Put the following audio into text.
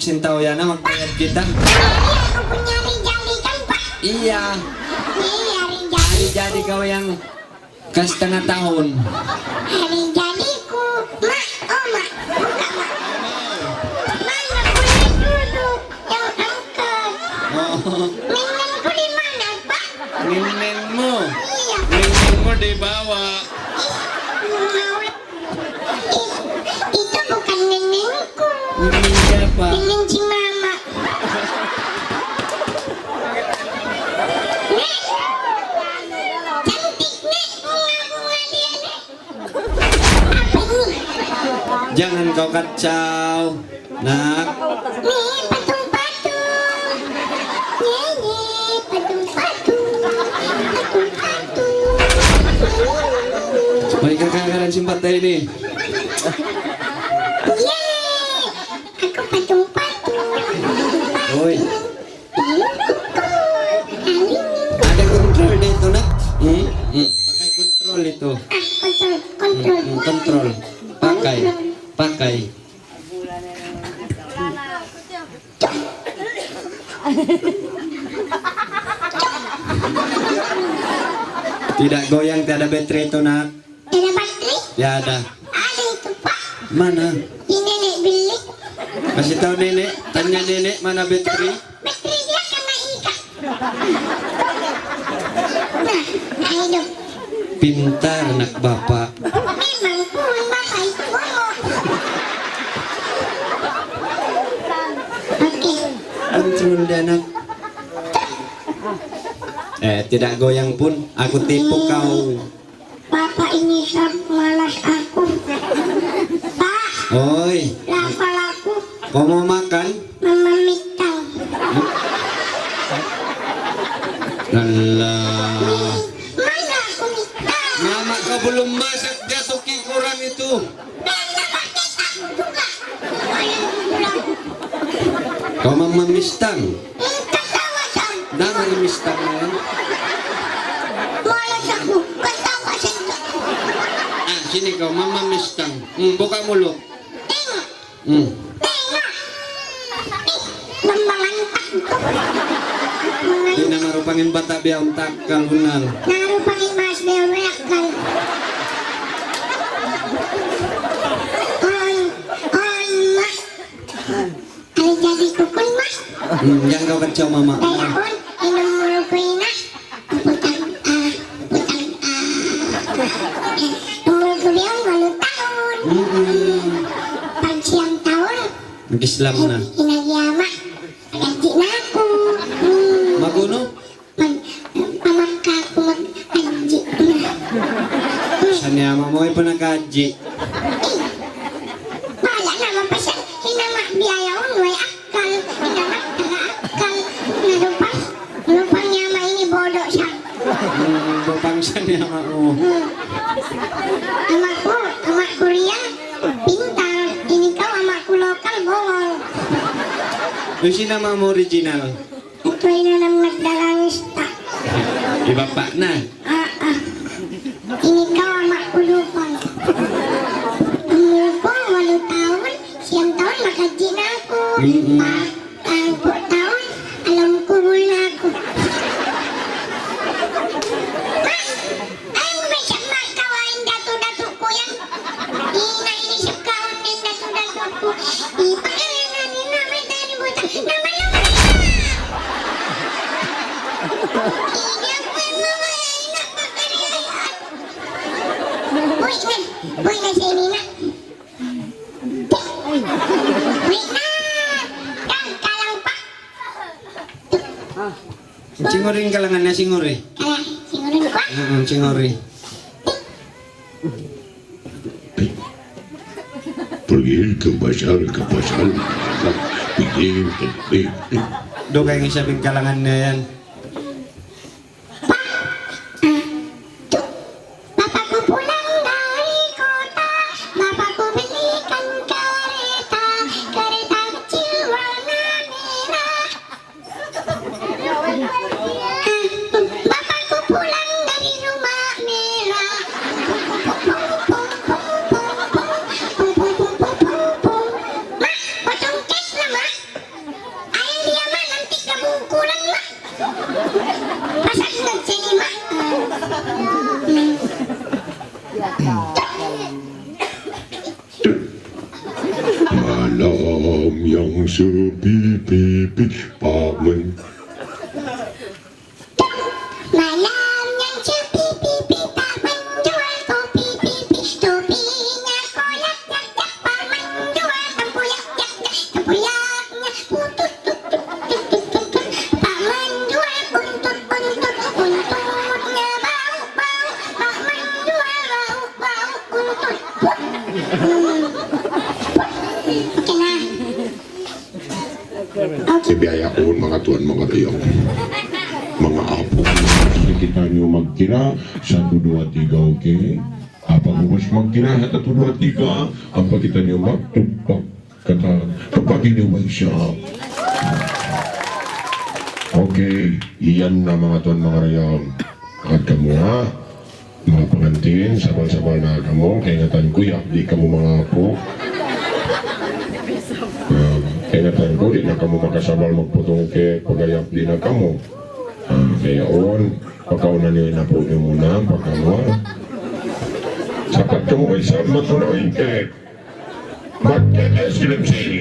Sintaw yan na magbayad kita. Ako punya rijali kan Pak. Iya. Iya rijali. Jadi kau yang kas tengah tahun. Rijaliku. Mak, oh mak. Buka mak. Mana boleh duduk. Yang angkat. Oh, Nenekku di mana Pak? nenekmu. Iya. Nenekmu dibawa. Itu bukan nenekku. Nenek siapa? Nenek si mama. Nek. Cantik nek. Bunga-bunga dia nek. Apa ini? Jangan kau kacau. Nak, Nih patung-patung. Nyanyi patung-patung. Patung-patung. baik kakak simpat ini. Yeay, aku patung-patung. Oi, Patung. ada kontrol di itu nak. Pakai kontrol itu. Kontrol. Kontrol. Pakai. Tidak goyang, tidak ada baterai itu nak. Ada baterai? Ya ada. Ada itu Pak. Mana? Di nenek beli. Kasih tahu nenek. Tanya nenek mana baterai. Baterai dia kena ikat. Nah, ayo. Pintar anak bapak. Memang pun bapak itu bohong. Oke. Kontrol dia nak. Tidak goyang pun. Aku tipu kau. Bapak ini malas aku. Pak, Oi, lafal aku kau mau makan? mama mitang. Alah. Mana aku mitang? Mama kau belum masak, dia toki kurang itu. Dan pakai aku juga. Ayo pulang. Kau mama mistang. Ketawa sang. Nama mistang kan? Malas aku. Ketawa saja. Sini kau mama mistang. Buka mulut. Tengok. Tengok. Membangantak itu. Di nama rupangin bata biang takal hunal. Naruh pakai mas bewek kan. Mas. Ada jadi kukun mas. Yang kau kacau mama. Dayaon minum mulu kuina. Putang umur kuliah 8 tahun. Pag siyang taon. Islam na. Inagyama. Gaji na ako. Maguno? Pag pamangka ko mag-gaji na. Sanyama mo ay panakaji. Bahala naman pa siya. Hinamak biyayaon. Way akal. Hinamak taga-akal. Lupang nyama ini bodoh siya. Bupang sanyama mo. Amak Korea pintar. Ini kau amakku lokal bongol. Yung si nama mo original. Ito ay nanam nagdalangista. Di bapak na. Ini kau amakku lupang. Umurku 8 tahun. Siyang tahun makaji na ako. Ang 4 tahun alam ko na ako. Ay mo ba siya makawain dato-dato ko yan? Inisip kaon din dato-dato ko. Ipakailan ni namin tayo buta. Namalong na! Hindi ako yung mamayain na pagkariayan. Uy na si Nina. Uy na! Kalang pa. Singurin kalangan na singuri. Kala, sigurin ko. Singuri. Pergi ke pasar, pergi. Do kayo yung sabing kalangan na yan. Bapakku pulang dari kota, bapakku belikan kereta, kereta kecil warna merah. Bapakku pulang dari rumah merah. Mak, potong kes lah mak. Malam yang sepi-pipi pamen. Malam yang sepi pipi tak menjual topi pipi. Topinya koyak yak yak tak menjual tempoyak yak yak. Tempoyaknya putus tut tut tut tut tut tut. Tak menjual buntut buntut. Buntutnya bau bau. Tak menjual bau bau buntut. Oke lah. Ibiayaon mga tuan mga rayong. Mga apo. Kita nyo magkira 1, 2, 3, okay? Apa gumus magkira 1, 2, 3. Apa kita nyo magtupak kata kapag iniway siya. Okay, iyan na mga tuan mga rayong. At kamu ha, mga pangantin, sabal-sabal na kamu, kaya ngatan kuya, di kamu mga apo. Ingatan ko, di na kamu makasabal magputong ke pagayap di na kamu. Kaya on, pagkaunan niyo na po niyo muna, pagkawa. Sapat kamu ay sa matuloy ke. Bakit silim siya?